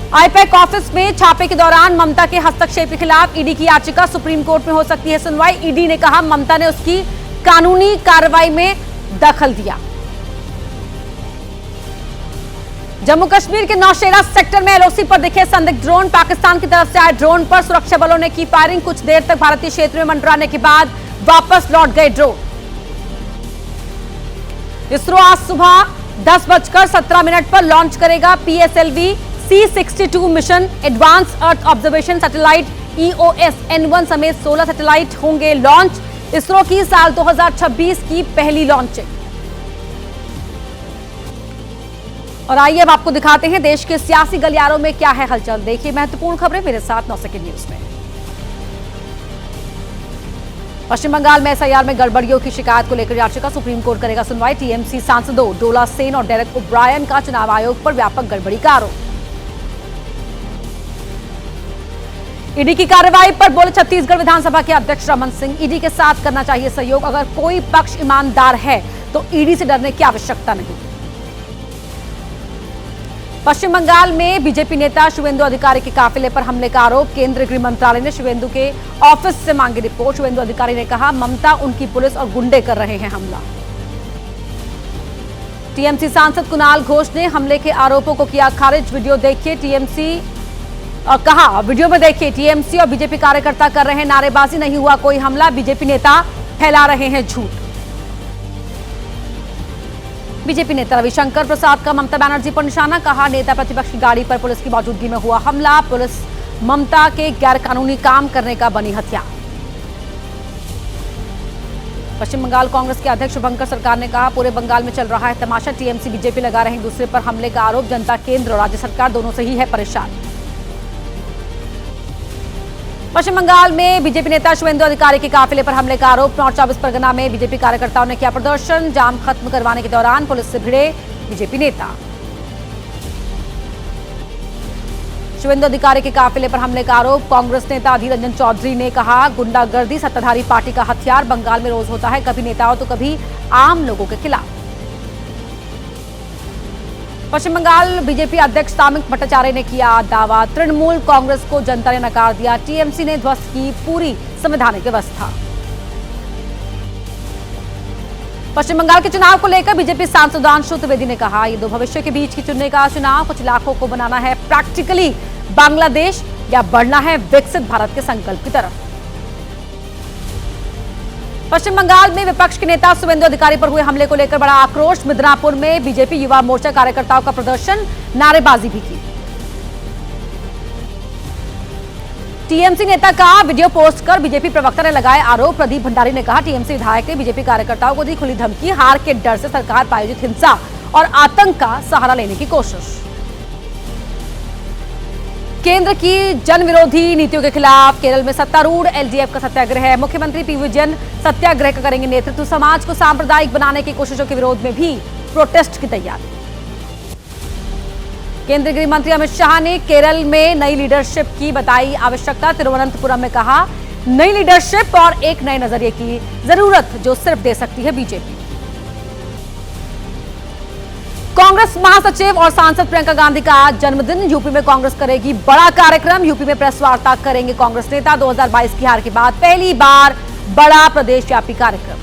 IUPAC office में छापे के दौरान ममता के हस्तक्षेप के खिलाफ ईडी की याचिका, सुप्रीम कोर्ट में हो सकती है सुनवाई। ईडी ने कहा ममता ने उसकी कानूनी कार्रवाई में दखल दिया। जम्मू कश्मीर के नौशेरा सेक्टर में एलओसी पर दिखे संदिग्ध ड्रोन, पाकिस्तान की तरफ से आए ड्रोन पर सुरक्षा बलों ने की फायरिंग। कुछ देर तक भारतीय क्षेत्र में मंडराने के बाद वापस लौट गए ड्रोन। इसरो आज सुबह 10:17 पर लॉन्च करेगा PSLV C62 mission. Advance earth observation satellite EOS N1 समेत 16 सैटेलाइट होंगे लॉन्च। इसरो की साल 2026 की पहली लॉन्चिंग। और आइए अब आपको दिखाते हैं देश के सियासी गलियारों में क्या है हलचल। देखिए महत्वपूर्ण खबरें मेरे साथ 9 सेकंड न्यूज में। पश्चिम बंगाल में SIR में गड़बड़ियों की शिकायत को लेकर याचिका, सुप्रीम कोर्ट करेगा सुनवाई। TMC सांसदों डोला सेन और डेरेक ओब्रायन का चुनाव आयोग पर व्यापक गड़बड़ी का आरोप। ईडी की कार्रवाई पर बोले छत्तीसगढ़ विधानसभा के अध्यक्ष रमन सिंह, ईडी के साथ करना चाहिए सहयोग। अगर कोई पक्ष ईमानदार है तो ईडी से डरने की आवश्यकता नहीं। पश्चिम बंगाल में बीजेपी नेता शुवेंदु अधिकारी के काफिले पर हमले का आरोप, केंद्रीय गृह मंत्रालय ने शुवेंदु के ऑफिस से मांगी रिपोर्ट। शुवेंदु अधिकारी ने कहा ममता, उनकी पुलिस और गुंडे कर रहे हैं हमला। टीएमसी सांसद कुणाल घोष ने हमले के आरोपों को किया खारिज। वीडियो देखिए, कहा वीडियो में देखिए टीएमसी और बीजेपी कार्यकर्ता कर रहे हैं नारेबाजी, नहीं हुआ कोई हमला, बीजेपी नेता फैला रहे हैं झूठ। बीजेपी नेता रविशंकर प्रसाद का ममता बनर्जी पर निशाना, कहा नेता प्रतिपक्ष की गाड़ी पर पुलिस की मौजूदगी में हुआ हमला, पुलिस ममता के गैरकानूनी काम करने का बनी हथियार। पश्चिम बंगाल कांग्रेस के अध्यक्ष शुभंकर सरकार ने कहा पूरे बंगाल में चल रहा है तमाशा, टीएमसी बीजेपी लगा रहे हैं दूसरे पर हमले का आरोप, जनता केंद्र और राज्य सरकार दोनों से ही है परेशान। पश्चिम बंगाल में बीजेपी नेता शुवेंदु अधिकारी के काफिले पर हमले का आरोप, नॉर्थ 24 परगना में बीजेपी कार्यकर्ताओं ने किया प्रदर्शन, जाम खत्म करवाने के दौरान पुलिस से भिड़े बीजेपी नेता। शुवेंदु अधिकारी के काफिले पर हमले का आरोप, कांग्रेस नेता अधीर रंजन चौधरी ने कहा गुंडागर्दी सत्ताधारी पार्टी का हथियार, बंगाल में रोज होता है, कभी नेताओं तो कभी आम लोगों के खिलाफ। पश्चिम बंगाल बीजेपी अध्यक्ष सामिक भट्टाचार्य ने किया दावा, तृणमूल कांग्रेस को जनता ने नकार दिया, टीएमसी ने ध्वस्त की पूरी संवैधानिक व्यवस्था। पश्चिम बंगाल के चुनाव को लेकर बीजेपी सांसद सुधांशु त्रिवेदी ने कहा ये दो भविष्य के बीच की चुनने का चुनाव, कुछ इलाकों को बनाना है प्रैक्टिकली बांग्लादेश या बढ़ना है विकसित भारत के संकल्प की तरफ। पश्चिम बंगाल में विपक्ष के नेता शुवेंदु अधिकारी पर हुए हमले को लेकर बड़ा आक्रोश, मिदनापुर में बीजेपी युवा मोर्चा कार्यकर्ताओं का प्रदर्शन, नारेबाजी भी की। टीएमसी नेता का वीडियो पोस्ट कर बीजेपी प्रवक्ता ने लगाए आरोप, प्रदीप भंडारी ने कहा टीएमसी विधायक ने बीजेपी कार्यकर्ताओं को दी खुली धमकी, हार के डर से सरकार प्रायोजित हिंसा और आतंक का सहारा लेने की कोशिश। केंद्र की जन विरोधी नीतियों के खिलाफ केरल में सत्तारूढ़ एलडीएफ का सत्याग्रह है, मुख्यमंत्री पी विजयन सत्याग्रह का करेंगे नेतृत्व, समाज को सांप्रदायिक बनाने की कोशिशों के विरोध में भी प्रोटेस्ट की तैयारी। केंद्रीय गृह मंत्री अमित शाह ने केरल में नई लीडरशिप की बताई आवश्यकता, तिरुवनंतपुरम में कहा नई लीडरशिप और एक नए नजरिए की जरूरत जो सिर्फ दे सकती है बीजेपी। कांग्रेस महासचिव और सांसद प्रियंका गांधी का आज जन्मदिन, यूपी में कांग्रेस करेगी बड़ा कार्यक्रम, यूपी में प्रेस वार्ता करेंगे कांग्रेस नेता, 2022 की हार के बाद पहली बार बड़ा प्रदेशव्यापी कार्यक्रम।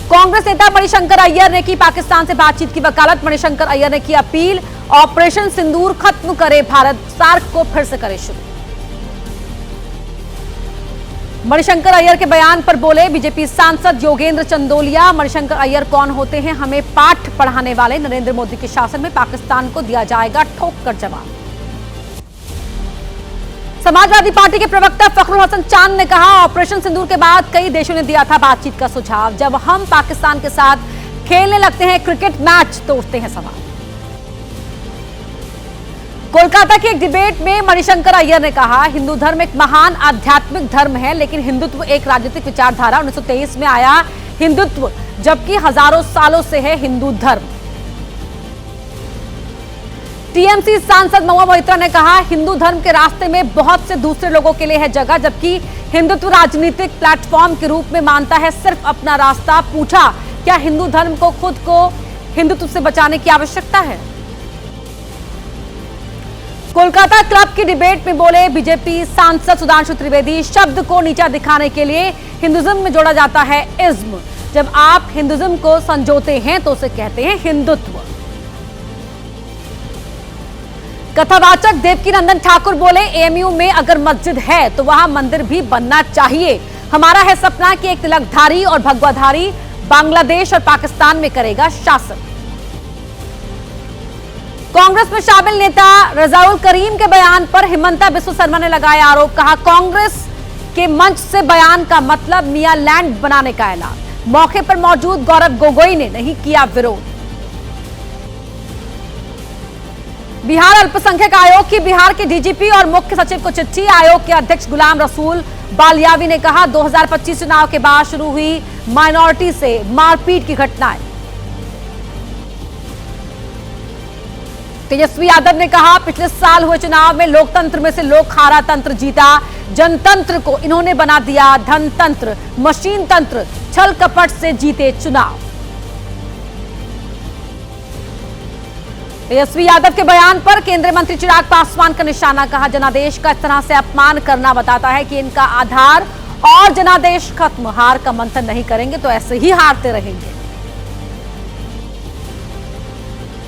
कांग्रेस नेता मणिशंकर अय्यर ने की पाकिस्तान से बातचीत की वकालत, मणिशंकर अय्यर ने की अपील, ऑपरेशन सिंदूर खत्म करे भारत, सार्क को फिर से करे शुरू। मणिशंकर अय्यर के बयान पर बोले बीजेपी सांसद योगेंद्र चंदोलिया, मणिशंकर अय्यर कौन होते हैं हमें पाठ पढ़ाने वाले, नरेंद्र मोदी के शासन में पाकिस्तान को दिया जाएगा ठोक कर जवाब। समाजवादी पार्टी के प्रवक्ता फखरुल हसन चांद ने कहा ऑपरेशन सिंदूर के बाद कई देशों ने दिया था बातचीत का सुझाव, जब हम पाकिस्तान के साथ खेलने लगते हैं क्रिकेट मैच तो उठते हैं सवाल। कोलकाता की एक डिबेट में मणिशंकर अय्यर ने कहा हिंदू धर्म एक महान आध्यात्मिक धर्म है, लेकिन हिंदुत्व एक राजनीतिक विचारधारा, 1923 में आया हिंदुत्व जबकि हजारों सालों से है हिंदू धर्म। टीएमसी सांसद महुआ मोइत्रा ने कहा हिंदू धर्म के रास्ते में बहुत से दूसरे लोगों के लिए है जगह, जबकि हिंदुत्व राजनीतिक प्लेटफॉर्म के रूप में मानता है सिर्फ अपना रास्ता। पूछा क्या हिंदू धर्म को खुद को हिंदुत्व से बचाने की आवश्यकता है? कोलकाता क्लब की डिबेट में बोले बीजेपी सांसद सुधांशु त्रिवेदी, शब्द को नीचा दिखाने के लिए हिंदुइज्म में जोड़ा जाता है इज्म। जब आप हिंदुइज्म को संजोते हैं तो उसे कहते हैं हिंदुत्व। कथावाचक देवकीनंदन ठाकुर बोले, एएमयू में अगर मस्जिद है तो वहां मंदिर भी बनना चाहिए। हमारा है सपना कि एक तिलकधारी और भगवाधारी बांग्लादेश और पाकिस्तान में करेगा शासन। कांग्रेस में शामिल नेता रजाउल करीम के बयान पर हिमंता बिस्वा शर्मा ने लगाया आरोप। कहा, कांग्रेस के मंच से बयान का मतलब मियां लैंड बनाने का ऐलान। मौके पर मौजूद गौरव गोगोई ने नहीं किया विरोध। बिहार अल्पसंख्यक आयोग की बिहार के डीजीपी और मुख्य सचिव को चिट्ठी। आयोग के अध्यक्ष गुलाम रसूल बालियावी ने कहा, 2025 चुनाव के बाद शुरू हुई माइनॉरिटी से मारपीट की घटनाएं। तेजस्वी यादव ने कहा, पिछले साल हुए चुनाव में लोकतंत्र में से लोकहारा तंत्र जीता। जनतंत्र को इन्होंने बना दिया धनतंत्र, मशीन तंत्र, छल कपट से जीते चुनाव। तेजस्वी यादव के बयान पर केंद्रीय मंत्री चिराग पासवान का निशाना। कहा, जनादेश का इस तरह से अपमान करना बताता है कि इनका आधार और जनादेश खत्म। हार का मंथन नहीं करेंगे तो ऐसे ही हारते रहेंगे।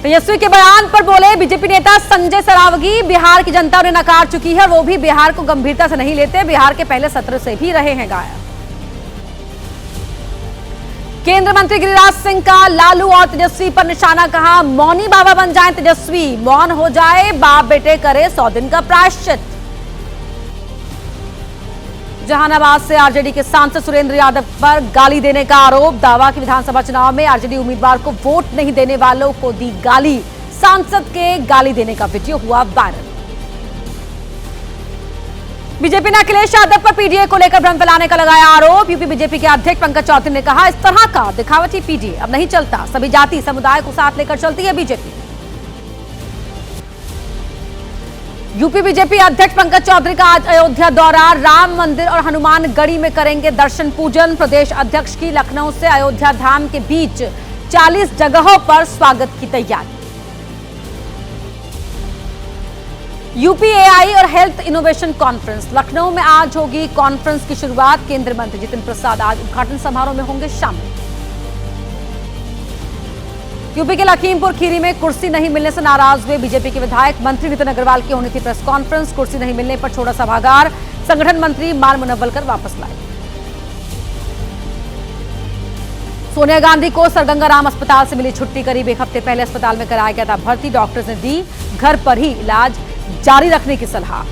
तेजस्वी के बयान पर बोले बीजेपी नेता संजय सरावगी, बिहार की जनता उन्हें नकार चुकी है, वो भी बिहार को गंभीरता से नहीं लेते। बिहार के पहले सत्र से भी रहे हैं गायब। केंद्रीय मंत्री गिरिराज सिंह का लालू और तेजस्वी पर निशाना। कहा, मौनी बाबा बन जाएं तेजस्वी, मौन हो जाए बाप बेटे करे 100 दिन का प्रायश्चित। जहानाबाद से आरजेडी के सांसद सुरेंद्र यादव पर गाली देने का आरोप। दावा कि विधानसभा चुनाव में आरजेडी उम्मीदवार को वोट नहीं देने वालों को दी गाली। सांसद के गाली देने का वीडियो हुआ वायरल। बीजेपी ने अखिलेश यादव पर पीडीए को लेकर भ्रम फैलाने का लगाया आरोप। यूपी बीजेपी के अध्यक्ष पंकज चौधरी ने कहा, इस तरह का दिखावटी पीडीए अब नहीं चलता। सभी जाति समुदाय को साथ लेकर चलती है बीजेपी। यूपी बीजेपी अध्यक्ष पंकज चौधरी का आज अयोध्या दौरा। राम मंदिर और हनुमानगढ़ी में करेंगे दर्शन पूजन। प्रदेश अध्यक्ष की लखनऊ से अयोध्या धाम के बीच 40 जगहों पर स्वागत की तैयारी। यूपीएआई और हेल्थ इनोवेशन कॉन्फ्रेंस लखनऊ में आज होगी। कॉन्फ्रेंस की शुरुआत केंद्रीय मंत्री जितिन प्रसाद आज उद्घाटन समारोह में होंगे शामिल। यूपी के लखीमपुर खीरी में कुर्सी नहीं मिलने से नाराज हुए बीजेपी के विधायक। मंत्री नितिन अग्रवाल की होनी थी प्रेस कॉन्फ्रेंस, कुर्सी नहीं मिलने पर छोड़ा सभागार। संगठन मंत्री मान मुनव्वल कर वापस लाए। सोनिया गांधी को सरगंगाराम अस्पताल से मिली छुट्टी। करीब एक हफ्ते पहले अस्पताल में कराया गया था भर्ती। डॉक्टर्स ने दी घर पर ही इलाज जारी रखने की सलाह।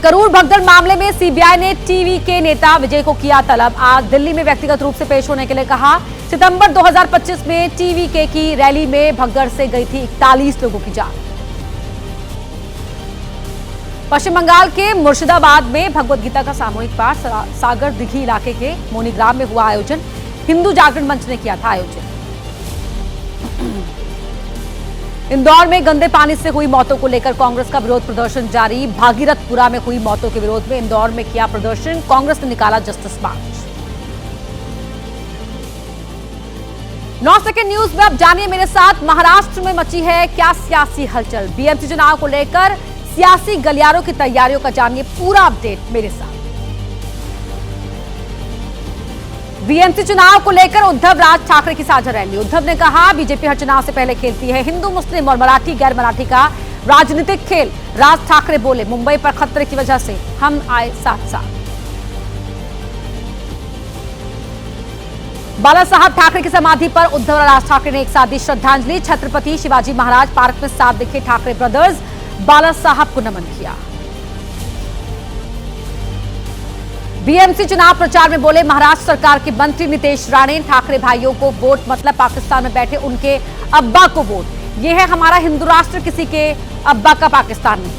करूर भगदड़ मामले में सीबीआई ने टीवी के नेता विजय को किया तलब। आज दिल्ली में व्यक्तिगत रूप से पेश होने के लिए कहा। सितंबर 2025 में टीवीके की रैली में भगदड़ से गई थी 41 लोगों की जान। पश्चिम बंगाल के मुर्शिदाबाद में भगवद गीता का सामूहिक पाठ सागर दिघी इलाके के मोनीग्राम में हुआ आयोजन। हिंदू जागरण मंच ने किया था आयोजन। इंदौर में गंदे पानी से हुई मौतों को लेकर कांग्रेस का विरोध प्रदर्शन जारी। भागीरथपुरा में हुई मौतों के विरोध में इंदौर में किया प्रदर्शन। कांग्रेस ने निकाला जस्टिस मार्च। 9 सेकंड न्यूज में अब जानिए मेरे साथ महाराष्ट्र में मची है क्या सियासी हलचल। बीएमसी चुनाव को लेकर सियासी गलियारों की तैयारियों का जानिए पूरा अपडेट मेरे साथ। बीएमसी चुनाव को लेकर उद्धव राज ठाकरे की साझा रैली। उद्धव ने कहा, बीजेपी हर चुनाव से पहले खेलती है हिंदू मुस्लिम और मराठी गैर मराठी का राजनीतिक खेल। राज ठाकरे बोले, मुंबई पर खतरे की वजह से हम आए साथ साथ। बाला साहब ठाकरे की समाधि पर उद्धव और राज ठाकरे ने एक साथ दी श्रद्धांजलि। छत्रपति शिवाजी महाराज पार्क में साथ दिखे ठाकरे ब्रदर्स। बाला साहब को नमन किया। बीएमसी चुनाव प्रचार में बोले महाराष्ट्र सरकार के मंत्री नितेश राणे, ठाकरे भाइयों को वोट मतलब पाकिस्तान में बैठे उनके अब्बा को वोट। यह है हमारा हिंदू राष्ट्र, किसी के अब्बा का पाकिस्तान नहीं।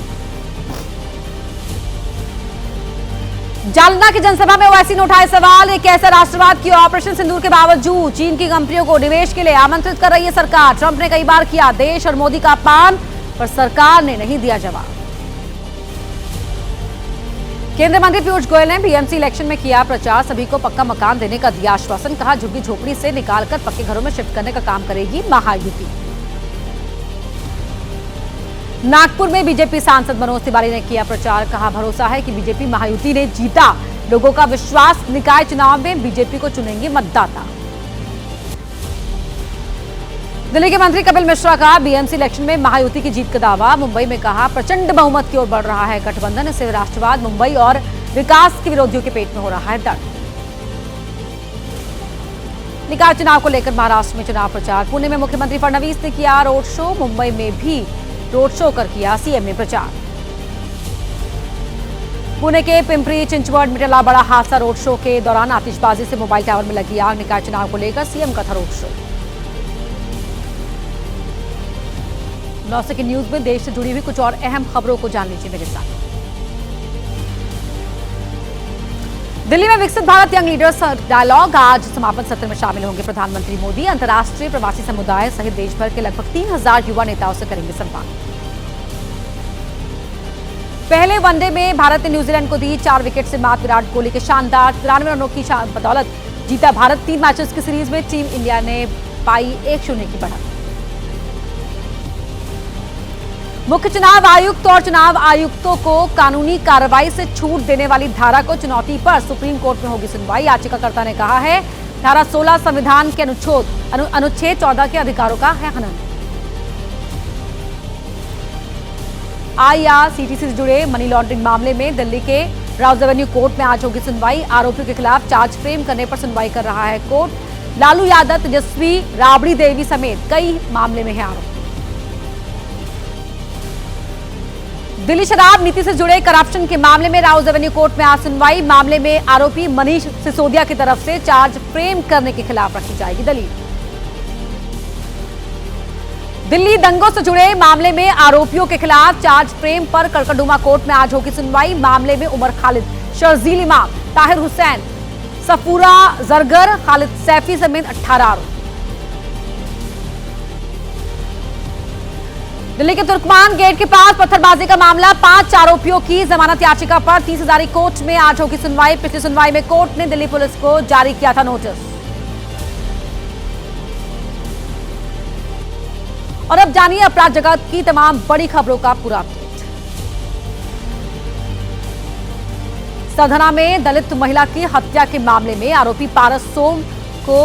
जालना की जनसभा में ओवैसी ने उठाए सवाल, एक ऐसा राष्ट्रवाद की ऑपरेशन सिंदूर के बावजूद चीन की कंपनियों को निवेश के लिए आमंत्रित कर रही है सरकार। ट्रंप ने कई बार किया देश और मोदी का अपमान, पर सरकार ने नहीं दिया जवाब। केंद्रीय मंत्री पीयूष गोयल ने बीएमसी इलेक्शन में किया प्रचार। सभी को पक्का मकान देने का दिया आश्वासन। कहा, झुग्गी झोपड़ी से निकालकर पक्के घरों में शिफ्ट करने का काम करेगी महायुति। नागपुर में बीजेपी सांसद मनोज तिवारी ने किया प्रचार, कहा भरोसा है कि बीजेपी महायुति ने जीता, लोगों का विश्वास, निकाय चुनाव में बीजेपी को चुनेंगे मतदाता। दिल्ली के मंत्री कपिल मिश्रा का बीएमसी इलेक्शन में महायुति की जीत का दावा, मुंबई में कहा प्रचंड बहुमत की ओर बढ़ रहा है गठबंधन, इससे राष्ट्रवाद, मुंबई और विकास के विरोधियों के पेट में हो रहा है दर्द। निकाय चुनाव को लेकर महाराष्ट्र में चुनाव प्रचार, पुणे में मुख्यमंत्री फडणवीस ने किया रोड शो, मुंबई में भी रोड शो कर किया सीएम ने प्रचार। पुणे के पिंपरी चिंचवड में टला बड़ा हादसा, रोड शो के दौरान आतिशबाजी से मोबाइल टावर में लगी आग, निकाय चुनाव को लेकर सीएम का था रोड शो। 9 सेकंड न्यूज में देश से जुड़ी हुई कुछ और अहम खबरों को जान लीजिए मेरे साथ। दिल्ली में विकसित भारत यंग लीडर्स डायलॉग आज समापन सत्र में शामिल होंगे प्रधानमंत्री मोदी। अंतर्राष्ट्रीय प्रवासी समुदाय सहित देश भर के लगभग 3000 युवा नेताओं से करेंगे संवाद। पहले वनडे में भारत ने न्यूजीलैंड को दी 4 विकेट से मात, विराट कोहली के शानदार 93 रनों की बदौलत जीता भारत 3 मैचेस की सीरीज में, टीम इंडिया ने पाई 1-0 की बढ़त। मुख्य चुनाव आयुक्त और चुनाव आयुक्तों को कानूनी कार्रवाई से छूट देने वाली धारा को चुनौती पर सुप्रीम कोर्ट में होगी सुनवाई। याचिकाकर्ता ने कहा है धारा 16 संविधान के अनुच्छेद 14 के अधिकारों का है हनन। आईआरसीटीसी से जुड़े मनी लॉन्ड्रिंग मामले में दिल्ली के राउज एवेन्यू कोर्ट में आज होगी सुनवाई। आरोपियों के खिलाफ चार्ज फ्रेम करने पर सुनवाई कर रहा है कोर्ट। लालू यादव, तेजस्वी, राबड़ी देवी समेत कई मामले में है आरोप। दिल्ली शराब नीति से जुड़े करप्शन के मामले में राउज एवेन्यू कोर्ट में आज सुनवाई। मामले में आरोपी मनीष सिसोदिया की तरफ से चार्ज फ्रेम करने के खिलाफ रखी जाएगी दलील। दिल्ली दंगों से जुड़े मामले में आरोपियों के खिलाफ चार्ज फ्रेम पर कड़कड़डूमा कोर्ट में आज होगी सुनवाई। मामले में उमर खालिद, शर्जील इमाम, ताहिर हुसैन, सफूरा जरगर, खालिद सैफी समेत 18 आरोपी। दिल्ली के तुर्कमान गेट के पास पत्थरबाजी का मामला, 5 आरोपियों की जमानत याचिका पर 30 हजारी कोर्ट में आज होगी सुनवाई। पिछली सुनवाई में कोर्ट ने दिल्ली पुलिस को जारी किया था नोटिस। और अब जानिए अपराध जगत की तमाम बड़ी खबरों का पूरा अपडेट। सधना में दलित महिला की हत्या के मामले में आरोपी पारस सोम को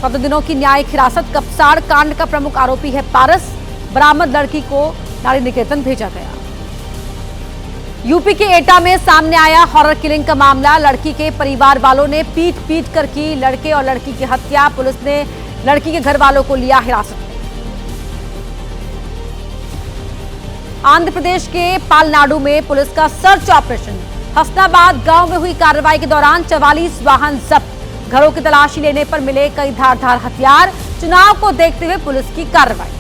14 दिनों की न्यायिक हिरासत। कपसाड़ कांड का प्रमुख आरोपी है पारस। बरामद लड़की को नारी निकेतन भेजा गया। यूपी के एटा में सामने आया हॉरर किलिंग का मामला। लड़की के परिवार वालों ने पीट कर की लड़के और लड़की की हत्या। पुलिस ने लड़की के घर वालों को लिया हिरासत में। आंध्र प्रदेश के पालनाडु में पुलिस का सर्च ऑपरेशन। हसनाबाद गांव में हुई कार्रवाई के दौरान 44 वाहन जब्त। घरों की तलाशी लेने पर मिले कई धारदार हथियार। चुनाव को देखते हुए पुलिस की कार्रवाई।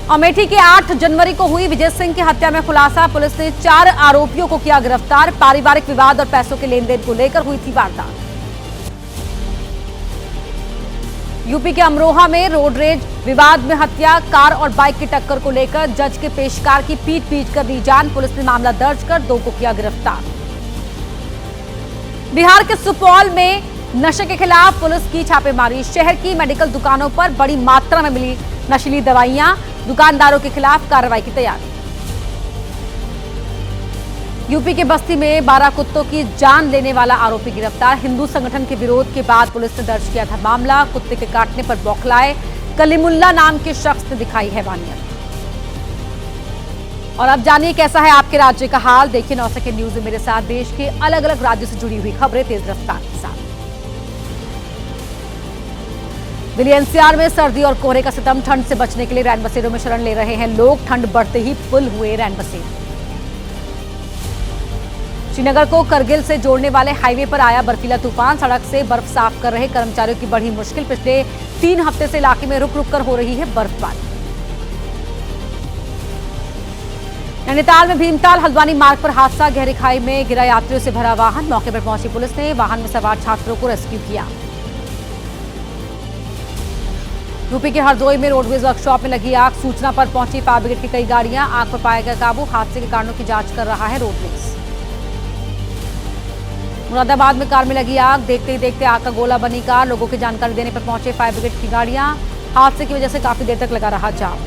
अमेठी के 8 जनवरी को हुई विजय सिंह की हत्या में खुलासा। पुलिस ने 4 आरोपियों को किया गिरफ्तार। पारिवारिक विवाद और पैसों के लेन देन को लेकर हुई थी वारदात। यूपी के अमरोहा में रोड रेज विवाद में हत्या। कार और बाइक की टक्कर को लेकर जज के पेशकार की पीट कर दी जान। पुलिस ने मामला दर्ज कर 2 को किया गिरफ्तार। बिहार के सुपौल में नशे के खिलाफ पुलिस की छापेमारी। शहर की मेडिकल दुकानों पर बड़ी मात्रा में मिली नशीली दवाइयां। दुकानदारों के खिलाफ कार्रवाई की तैयारी। यूपी के बस्ती में 12 कुत्तों की जान लेने वाला आरोपी गिरफ्तार। हिंदू संगठन के विरोध के बाद पुलिस ने दर्ज किया था मामला। कुत्ते के काटने पर बौखलाए कलीमुल्ला नाम के शख्स ने दिखाई हैवानियत। और अब जानिए कैसा है आपके राज्य का हाल। देखिए 9 सेकंड न्यूज में मेरे साथ देश के अलग अलग राज्यों से जुड़ी हुई खबरें तेज रफ्तार के साथ। दिल्ली एनसीआर में सर्दी और कोहरे का सितम। ठंड से बचने के लिए रैन बसेरों में शरण ले रहे हैं लोग। ठंड बढ़ते ही फुल हुए रैन बसेरे। श्रीनगर को करगिल से जोड़ने वाले हाईवे पर आया बर्फीला तूफान। सड़क से बर्फ साफ कर रहे कर्मचारियों की बढ़ी मुश्किल। पिछले 3 हफ्ते से इलाके में रुक रुक कर हो रही है बर्फबारी। नैनीताल में भीमताल हल्द्वानी मार्ग पर हादसा। गहरी खाई में गिरा यात्रियों से भरा वाहन। मौके पर पहुंची पुलिस ने वाहन में सवार छात्रों को रेस्क्यू किया। यूपी के हरदोई में रोडवेज वर्कशॉप में लगी आग। सूचना पर पहुंची फायर ब्रिगेड की कई गाड़ियां। आग पर पाया गया काबू। हादसे के कारणों की जांच कर रहा है रोडवेज। मुरादाबाद में कार में लगी आग। देखते ही देखते आग का गोला बनी कार। लोगों की जानकारी देने पर पहुंचे फायर ब्रिगेड की गाड़ियां। हादसे की वजह से काफी देर तक लगा रहा जाम।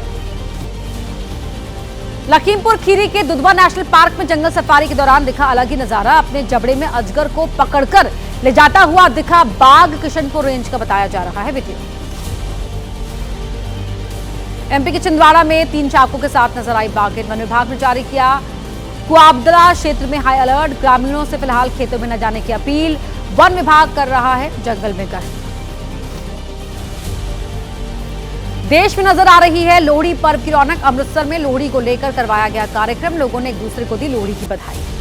लखीमपुर खीरी के दुधवा नेशनल पार्क में जंगल सफारी के दौरान दिखा अलग ही नजारा। अपने जबड़े में अजगर को पकड़कर ले जाता हुआ दिखा बाघ। किशनपुर रेंज का बताया जा रहा है वीडियो। एमपी के छिंदवाड़ा में 3 चाकों के साथ नजर आई बाघिन। वन विभाग ने जारी किया कुआबदला क्षेत्र में हाई अलर्ट। ग्रामीणों से फिलहाल खेतों में न जाने की अपील। वन विभाग कर रहा है जंगल में गश्त। देश में नजर आ रही है लोहड़ी पर्व की रौनक। अमृतसर में लोहड़ी को लेकर करवाया गया कार्यक्रम। लोगों ने एक दूसरे को दी लोहड़ी की बधाई।